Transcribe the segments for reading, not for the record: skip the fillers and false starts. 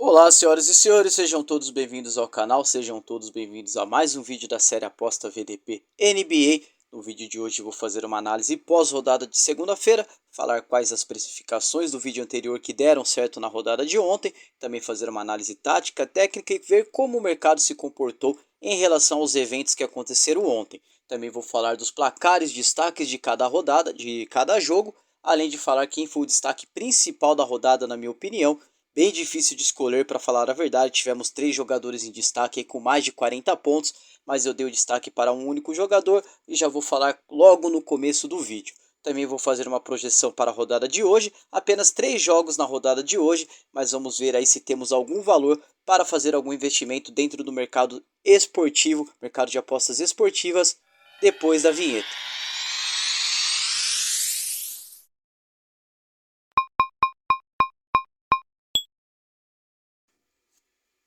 Olá, senhoras e senhores, sejam todos bem-vindos ao canal, sejam todos bem-vindos a mais um vídeo da série Aposta VDP NBA. No vídeo de hoje eu vou fazer uma análise pós-rodada de segunda-feira, falar quais as precificações do vídeo anterior que deram certo na rodada de ontem, também fazer uma análise tática, técnica e ver como o mercado se comportou em relação aos eventos que aconteceram ontem. Também vou falar dos placares, destaques de cada rodada, de cada jogo, além de falar quem foi o destaque principal da rodada na minha opinião. Bem difícil de escolher, para falar a verdade. Tivemos 3 jogadores em destaque aí com mais de 40 pontos, mas eu dei o destaque para um único jogador e já vou falar logo no começo do vídeo. Também vou fazer uma projeção para a rodada de hoje, apenas 3 jogos na rodada de hoje, mas vamos ver aí se temos algum valor para fazer algum investimento dentro do mercado esportivo, mercado de apostas esportivas, depois da vinheta.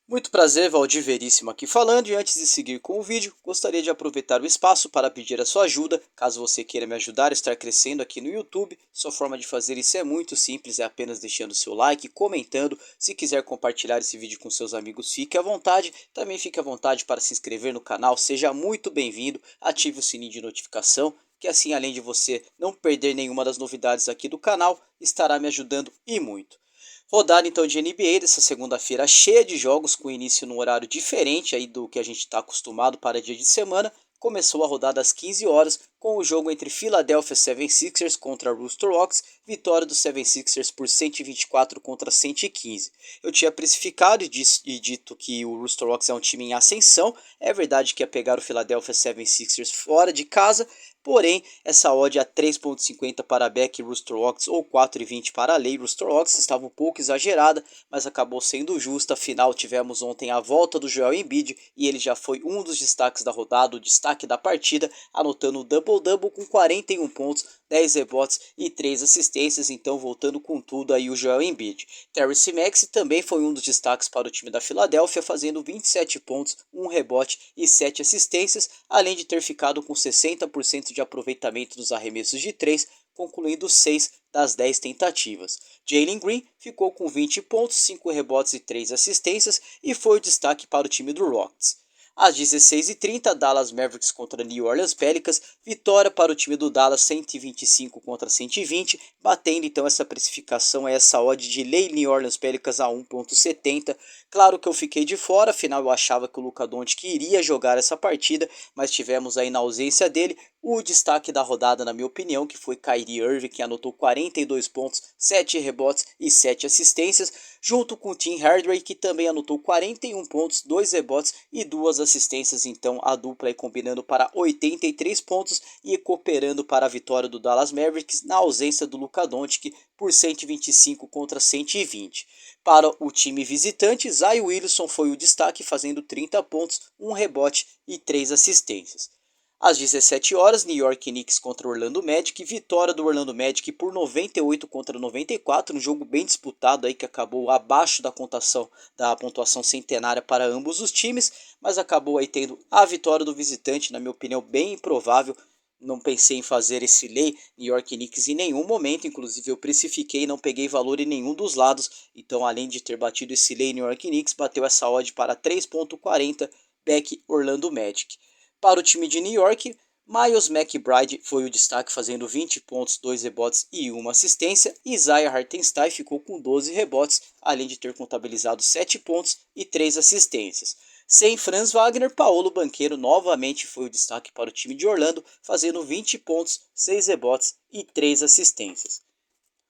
Muito prazer, Valdir Veríssimo aqui falando, e antes de seguir com o vídeo, gostaria de aproveitar o espaço para pedir a sua ajuda, caso você queira me ajudar a estar crescendo aqui no YouTube. Sua forma de fazer isso é muito simples, é apenas deixando seu like, comentando. Se quiser compartilhar esse vídeo com seus amigos, fique à vontade. Também fique à vontade para se inscrever no canal, seja muito bem-vindo, ative o sininho de notificação, que assim, além de você não perder nenhuma das novidades aqui do canal, estará me ajudando e muito. Rodada então de NBA dessa segunda-feira cheia de jogos com início num horário diferente aí do que a gente está acostumado para dia de semana. Começou a rodada às 15 horas com o jogo entre Philadelphia 76ers contra Houston Rockets, vitória dos 76ers por 124 contra 115. Eu tinha precificado e dito que o Houston Rockets é um time em ascensão. É verdade que ia pegar o Philadelphia 76ers fora de casa, porém, essa odd a 3.50 para back Houston Rockets ou 4.20 para a lei Houston Rockets estava um pouco exagerada, mas acabou sendo justa. Afinal, tivemos ontem a volta do Joel Embiid e ele já foi um dos destaques da rodada, o destaque da partida, anotando o double-double com 41 pontos, 10 rebotes e 3 assistências, então voltando com tudo aí o Joel Embiid. Tyrese Maxey também foi um dos destaques para o time da Filadélfia, fazendo 27 pontos, 1 rebote e 7 assistências, além de ter ficado com 60% de aproveitamento dos arremessos de 3, concluindo 6 das 10 tentativas. Jalen Green ficou com 20 pontos, 5 rebotes e 3 assistências e foi o destaque para o time do Rockets. Às 16h30, Dallas Mavericks contra New Orleans Pelicans, vitória para o time do Dallas 125 contra 120, batendo então essa precificação, essa odd de lei New Orleans Pelicans a 1.70. Claro que eu fiquei de fora, afinal eu achava que o Luka Doncic iria jogar essa partida, mas tivemos aí na ausência dele o destaque da rodada, na minha opinião, que foi Kyrie Irving, que anotou 42 pontos, 7 rebotes e 7 assistências, junto com Tim Hardaway, que também anotou 41 pontos, 2 rebotes e 2 assistências. Então a dupla aí combinando para 83 pontos e cooperando para a vitória do Dallas Mavericks na ausência do Luka Doncic por 125 contra 120. Para o time visitante, Zion Williamson foi o destaque, fazendo 30 pontos, 1 rebote e 3 assistências. Às 17 horas, New York Knicks contra Orlando Magic, vitória do Orlando Magic por 98 contra 94, um jogo bem disputado aí que acabou abaixo da pontuação centenária para ambos os times, mas acabou aí tendo a vitória do visitante, na minha opinião, bem improvável. Não pensei em fazer esse lay New York Knicks em nenhum momento, inclusive eu precifiquei e não peguei valor em nenhum dos lados. Então, além de ter batido esse lay New York Knicks, bateu essa odd para 3.40 back Orlando Magic. Para o time de New York, Miles McBride foi o destaque, fazendo 20 pontos, 2 rebotes e 1 assistência, e Isaiah Hartenstein ficou com 12 rebotes, além de ter contabilizado 7 pontos e 3 assistências. Sem Franz Wagner, Paolo Banchero novamente foi o destaque para o time de Orlando, fazendo 20 pontos, 6 rebotes e 3 assistências.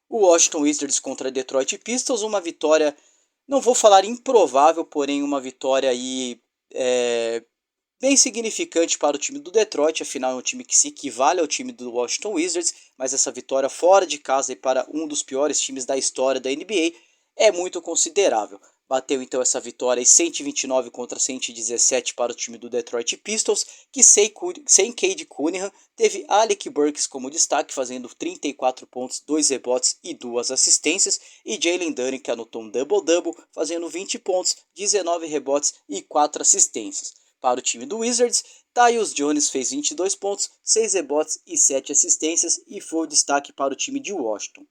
O Washington Wizards contra Detroit Pistons, uma vitória, não vou falar improvável, porém uma vitória aí bem significante para o time do Detroit. Afinal é um time que se equivale ao time do Washington Wizards, mas essa vitória fora de casa e para um dos piores times da história da NBA é muito considerável. Bateu então essa vitória 129 contra 117 para o time do Detroit Pistons, que sem Cade Cunningham teve Alec Burks como destaque, fazendo 34 pontos, 2 rebotes e 2 assistências, e Jalen Duren, que anotou um double-double, fazendo 20 pontos, 19 rebotes e 4 assistências. Para o time do Wizards, Tyus Jones fez 22 pontos, 6 rebotes e 7 assistências e foi o destaque para o time de Washington.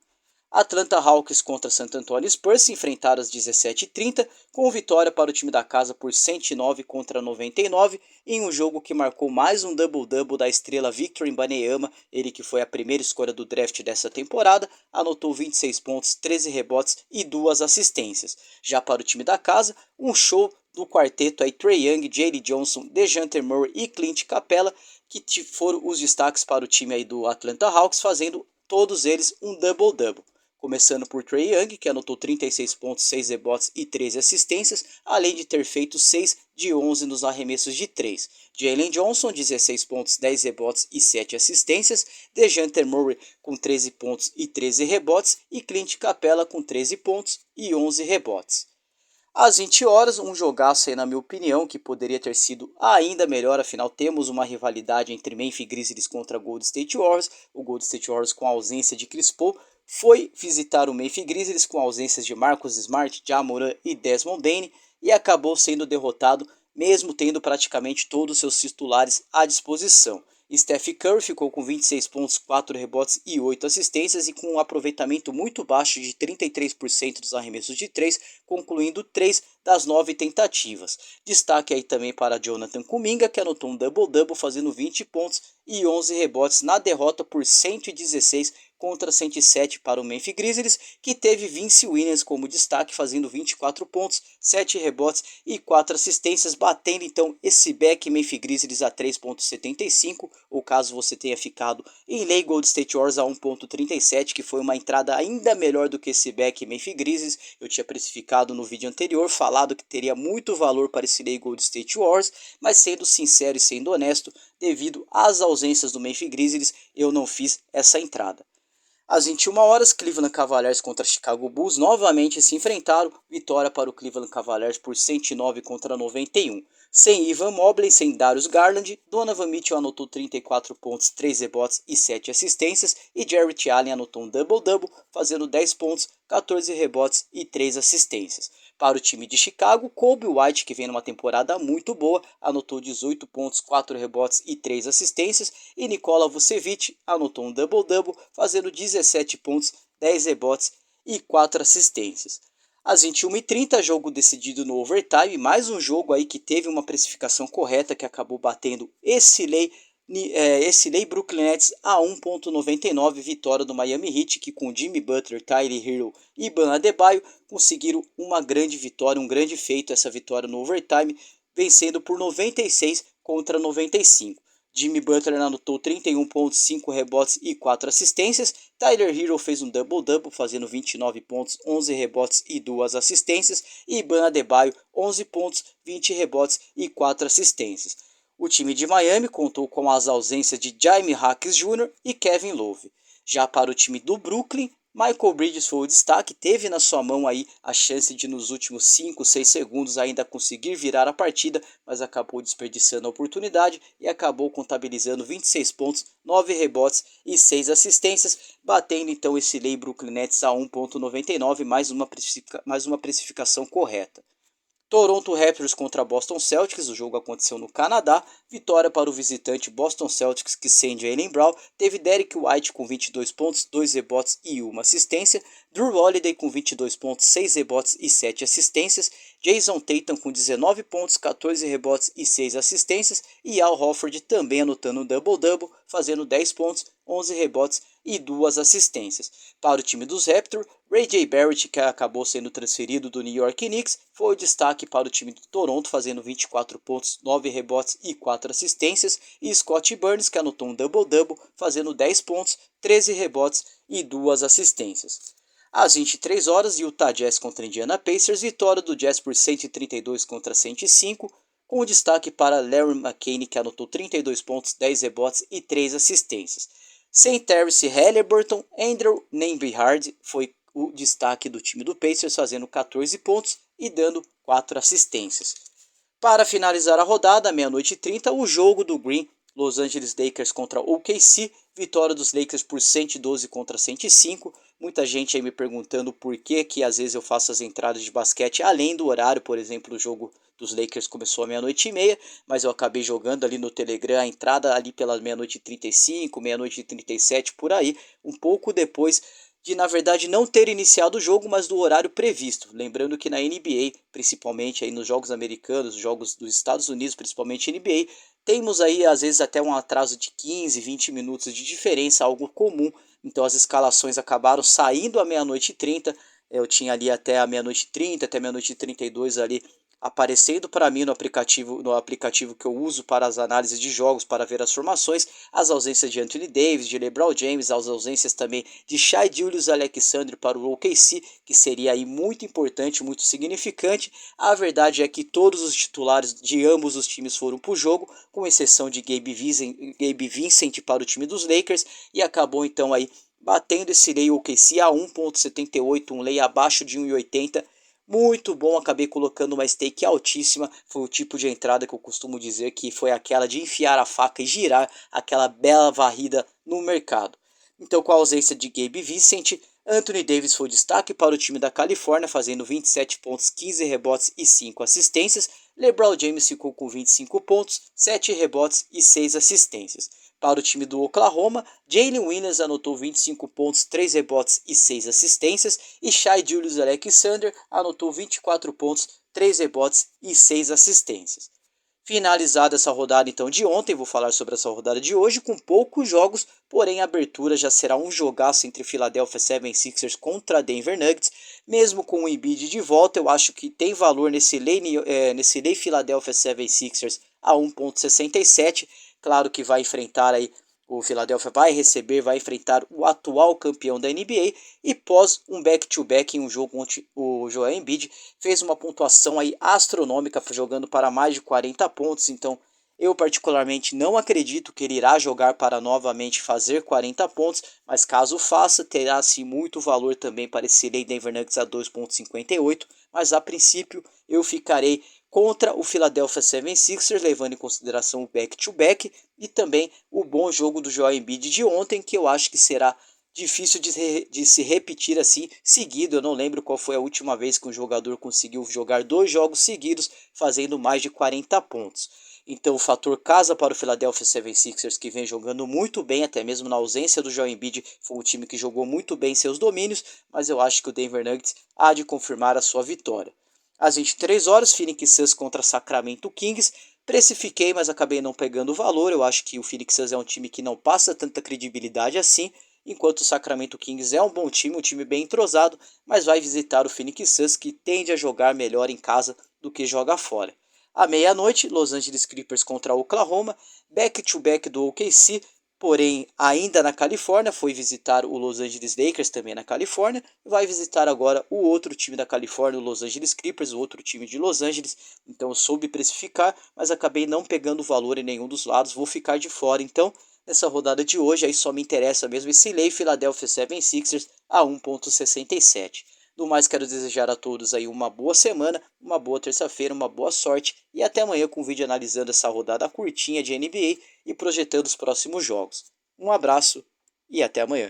Atlanta Hawks contra San Antonio Spurs se enfrentaram às 17h30, com vitória para o time da casa por 109 contra 99, em um jogo que marcou mais um double-double da estrela Victor Wembanyama, ele que foi a primeira escolha do draft dessa temporada, anotou 26 pontos, 13 rebotes e 2 assistências. Já para o time da casa, um show do quarteto aí Trae Young, Jalen Johnson, DeJounte Murray e Clint Capela, que foram os destaques para o time aí do Atlanta Hawks, fazendo todos eles um double-double. Começando por Trae Young, que anotou 36 pontos, 6 rebotes e 13 assistências, além de ter feito 6 de 11 nos arremessos de 3. Jalen Johnson, 16 pontos, 10 rebotes e 7 assistências. DeJounte Murray com 13 pontos e 13 rebotes. E Clint Capela com 13 pontos e 11 rebotes. Às 20 horas, um jogaço aí na minha opinião, que poderia ter sido ainda melhor, afinal temos uma rivalidade entre Memphis Grizzlies contra Golden State Warriors. O Golden State Warriors, com a ausência de Chris Paul, foi visitar o Memphis Grizzlies com ausências de Marcus Smart, Ja Morant e Desmond Bane, e acabou sendo derrotado, mesmo tendo praticamente todos os seus titulares à disposição. Steph Curry ficou com 26 pontos, 4 rebotes e 8 assistências e com um aproveitamento muito baixo de 33% dos arremessos de 3, concluindo 3 das 9 tentativas. Destaque aí também para Jonathan Kuminga, que anotou um double-double fazendo 20 pontos e 11 rebotes na derrota por 116 contra 107 para o Memphis Grizzlies, que teve Vince Williams como destaque, fazendo 24 pontos, 7 rebotes e 4 assistências, batendo então esse back Memphis Grizzlies a 3.75, ou caso você tenha ficado em lei Golden State Warriors a 1.37, que foi uma entrada ainda melhor do que esse back Memphis Grizzlies. Eu tinha precificado no vídeo anterior, falado que teria muito valor para esse lei Golden State Warriors, mas sendo sincero e sendo honesto, devido às ausências do Memphis Grizzlies, eu não fiz essa entrada. Às 21 horas, Cleveland Cavaliers contra Chicago Bulls novamente se enfrentaram, vitória para o Cleveland Cavaliers por 109 contra 91. Sem Evan Mobley, sem Darius Garland, Donovan Mitchell anotou 34 pontos, 3 rebotes e 7 assistências, e Jarrett Allen anotou um double-double, fazendo 10 pontos, 14 rebotes e 3 assistências. Para o time de Chicago, Kobe White, que vem numa temporada muito boa, anotou 18 pontos, 4 rebotes e 3 assistências, e Nikola Vucevic anotou um double-double, fazendo 17 pontos, 10 rebotes e 4 assistências. Às 21h30, jogo decidido no overtime, mais um jogo aí que teve uma precificação correta, que acabou batendo esse lei Brooklyn Nets a 1.99, vitória do Miami Heat, que com Jimmy Butler, Tyler Hero e Bam Adebayo conseguiram uma grande vitória, um grande feito essa vitória no overtime, vencendo por 96 contra 95. Jimmy Butler anotou 31 pontos, 5 rebotes e 4 assistências. Tyler Hero fez um double-double, fazendo 29 pontos, 11 rebotes e 2 assistências. E Bam Adebayo, 11 pontos, 20 rebotes e 4 assistências. O time de Miami contou com as ausências de Jaime Jaquez Jr. e Kevin Love. Já para o time do Brooklyn, Michael Bridges foi o destaque, teve na sua mão aí a chance de nos últimos 5, 6 segundos ainda conseguir virar a partida, mas acabou desperdiçando a oportunidade e acabou contabilizando 26 pontos, 9 rebotes e 6 assistências, batendo então esse lei Brooklyn Nets a 1.99, mais uma precificação correta. Toronto Raptors contra Boston Celtics, o jogo aconteceu no Canadá, vitória para o visitante Boston Celtics, que sem Jaylen Brown, teve Derrick White com 22 pontos, 2 rebotes e 1 assistência, Drew Holiday com 22 pontos, 6 rebotes e 7 assistências, Jason Tatum com 19 pontos, 14 rebotes e 6 assistências, e Al Horford também anotando um double-double, fazendo 10 pontos, 11 rebotes e 2 assistências. Para o time dos Raptors, Ray J. Barrett, que acabou sendo transferido do New York Knicks, foi o destaque para o time de Toronto, fazendo 24 pontos, 9 rebotes e 4 assistências, e Scott Barnes, que anotou um double-double, fazendo 10 pontos, 13 rebotes e 2 assistências. Às 23 horas, Utah Jazz contra Indiana Pacers, vitória do Jazz por 132 contra 105, com destaque para Larry McCain, que anotou 32 pontos, 10 rebotes e 3 assistências. Sem Tyrese Haliburton, Andrew Nembhard foi o destaque do time do Pacers, fazendo 14 pontos e dando 4 assistências. Para finalizar a rodada, meia-noite e 30, o jogo do Green, Los Angeles Lakers contra OKC, vitória dos Lakers por 112 contra 105. Muita gente aí me perguntando por que às vezes eu faço as entradas de basquete além do horário, por exemplo, o jogo dos Lakers começou à meia-noite e meia, mas eu acabei jogando ali no Telegram a entrada ali pela meia-noite e 35, meia-noite e 37, por aí, um pouco depois de na verdade não ter iniciado o jogo, mas do horário previsto. Lembrando que na NBA, principalmente aí nos jogos americanos, jogos dos Estados Unidos, principalmente NBA, temos aí às vezes até um atraso de 15, 20 minutos de diferença, algo comum. Então as escalações acabaram saindo à meia-noite e 30. Eu tinha ali até a meia-noite e 30, até meia-noite e 32 ali aparecendo para mim no aplicativo que eu uso para as análises de jogos, para ver as formações, as ausências de Anthony Davis, de LeBron James, as ausências também de Shai Gilgeous-Alexander para o OKC, que seria aí muito importante, muito significante. A verdade é que todos os titulares de ambos os times foram para o jogo, com exceção de Gabe Vincent para o time dos Lakers, e acabou então aí batendo esse lei OKC a 1,78, um lei abaixo de 1,80. Muito bom, acabei colocando uma stake altíssima. Foi o tipo de entrada que eu costumo dizer que foi aquela de enfiar a faca e girar, aquela bela varrida no mercado. Então, com a ausência de Gabe Vincent, Anthony Davis foi destaque para o time da Califórnia, fazendo 27 pontos, 15 rebotes e 5 assistências. LeBron James ficou com 25 pontos, 7 rebotes e 6 assistências. Para o time do Oklahoma, Jalen Williams anotou 25 pontos, 3 rebotes e 6 assistências, e Shai Gilgeous-Alexander anotou 24 pontos, 3 rebotes e 6 assistências. Finalizada essa rodada então de ontem, vou falar sobre essa rodada de hoje com poucos jogos, porém a abertura já será um jogaço entre Philadelphia 76ers contra Denver Nuggets. Mesmo com o Embiid de volta, eu acho que tem valor nesse lei Philadelphia 76ers a 1,67. Claro que vai enfrentar aí o Philadelphia vai enfrentar o atual campeão da NBA, e pós um back-to-back em um jogo onde o Joel Embiid fez uma pontuação aí astronômica, jogando para mais de 40 pontos. Então eu particularmente não acredito que ele irá jogar para novamente fazer 40 pontos, mas caso faça, terá sim muito valor também para esse Denver Nuggets a 2,58, mas a princípio eu ficarei contra o Philadelphia 76ers, levando em consideração o back-to-back e também o bom jogo do Joel Embiid de ontem, que eu acho que será difícil de se repetir assim seguido. Eu não lembro qual foi a última vez que um jogador conseguiu jogar 2 jogos seguidos fazendo mais de 40 pontos. Então o fator casa para o Philadelphia 76ers, que vem jogando muito bem, até mesmo na ausência do Joel Embiid, foi um time que jogou muito bem seus domínios, mas eu acho que o Denver Nuggets há de confirmar a sua vitória. Às 23 horas, Phoenix Suns contra Sacramento Kings. Precifiquei, mas acabei não pegando o valor. Eu acho que o Phoenix Suns é um time que não passa tanta credibilidade assim, enquanto o Sacramento Kings é um bom time, um time bem entrosado, mas vai visitar o Phoenix Suns, que tende a jogar melhor em casa do que joga fora. À meia-noite, Los Angeles Clippers contra Oklahoma, back-to-back do OKC, porém ainda na Califórnia, foi visitar o Los Angeles Lakers também na Califórnia, vai visitar agora o outro time da Califórnia, o Los Angeles Clippers, o outro time de Los Angeles. Então eu soube precificar, mas acabei não pegando valor em nenhum dos lados, vou ficar de fora. Então nessa rodada de hoje aí só me interessa mesmo esse lei Philadelphia 76ers a 1,67. Do mais, quero desejar a todos aí uma boa semana, uma boa terça-feira, uma boa sorte, e até amanhã com um vídeo analisando essa rodada curtinha de NBA e projetando os próximos jogos. Um abraço e até amanhã.